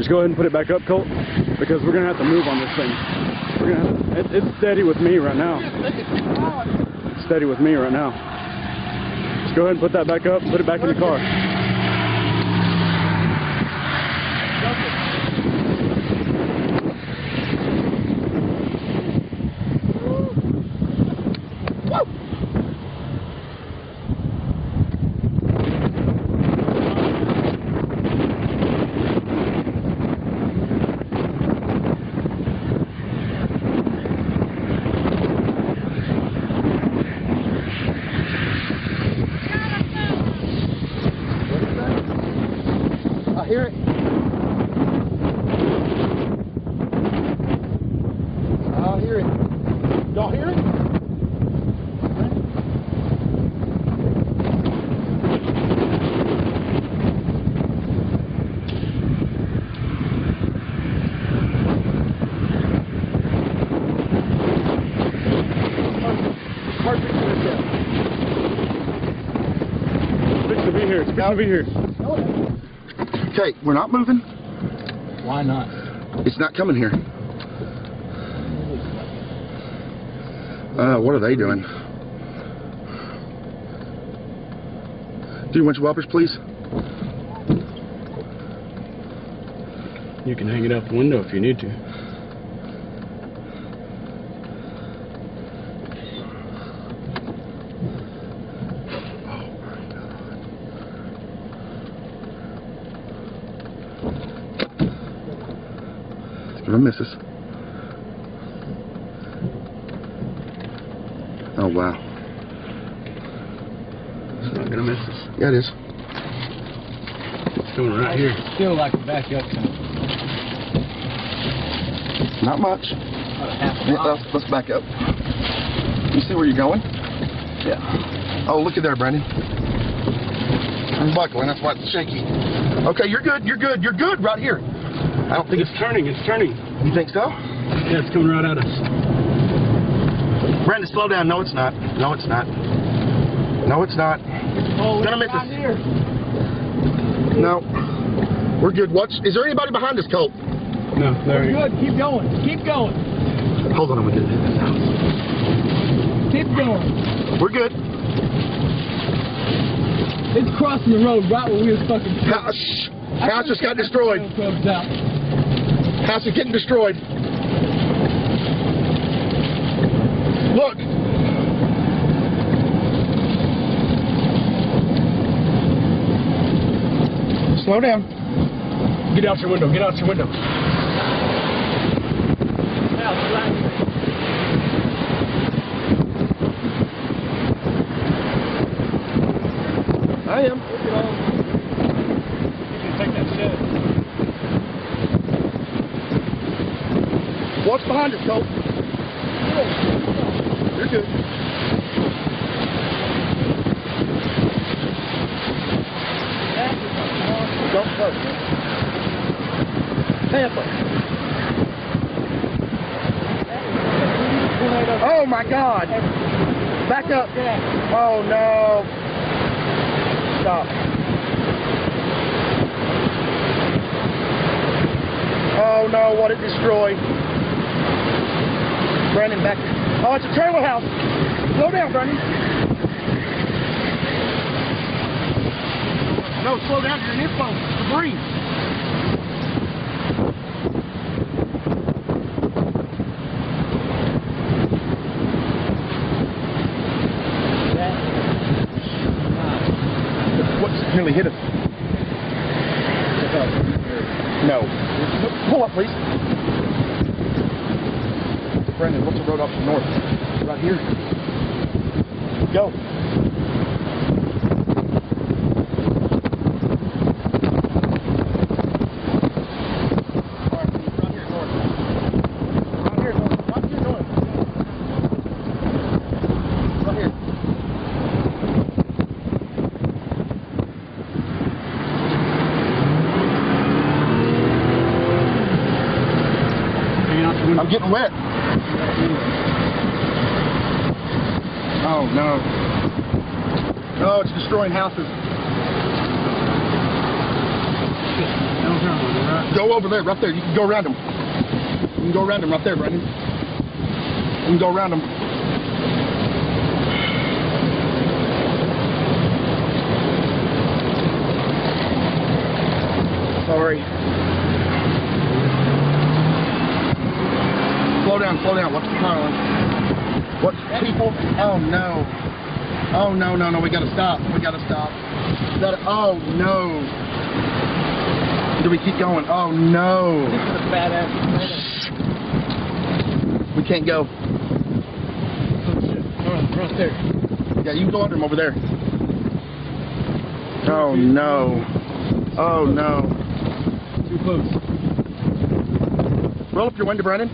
Just go ahead and put it back up, Colt, because we're gonna have to move on this thing. We're gonna have to, it's steady with me right now. It's steady with me right now. Just go ahead and put that back up and put it back in the car. I hear it. I hear it. Y'all hear it? Perfect for this guy. It's fixing to be here. It's fixing to be here. Okay, we're not moving. Why not? It's not coming here. What are they doing? Do windshield wipers, please? You can hang it out the window if you need to. Gonna miss us. Oh wow. It's not gonna miss us. Yeah, it is. It's coming right here. Still like a backup time. Not much. Yeah, let's back up. You see where you're going? Yeah. Oh, look at there, Brandon. I'm buckling, that's why it's shaky. Okay, you're good, you're good, you're good right here. I don't think It's turning. It's turning. You think so? Yeah, it's coming right at us. Brandon, slow down. No, it's not. No, it's not. No, it's not. Oh, Gonna miss right us. here. No. We're good. Watch. Is there anybody behind us, Colt? No, there you go. Good. Keep going. Keep going. Hold on, I'm gonna get this out. Keep going. We're good. It's crossing the road right where we was fucking. House just got destroyed. House is getting destroyed. Look. Slow down. Get out your window. Get out your window. I am. Take that shit. What's behind us, Colt? You're good. Don't touch me. Tampa. Oh my God. Back up. Oh no. Stop. Oh no, what it destroyed. Brandon, back. Oh, it's a trailer house. Slow down, Brandon. No, slow down. You're in info. Debris. What's nearly hit us? No. Pull up, please. Brandon, what's the road off to the north? Right here. Go. I'm getting wet. Oh no. No, it's destroying houses. No, Go over there, right there. You can go around them. You can go around them right there, Brandon. You can go around them. Sorry. Slow down, slow down. Watch the car line. What? People? Oh no. Oh no, no, no. We gotta stop. We gotta stop. Oh no. Do we keep going? Oh no. This is a badass tornado. We can't go. Oh shit. Right there. Yeah, you can go under him over there. Oh no. Oh no. Too close. Roll up your window, Brandon.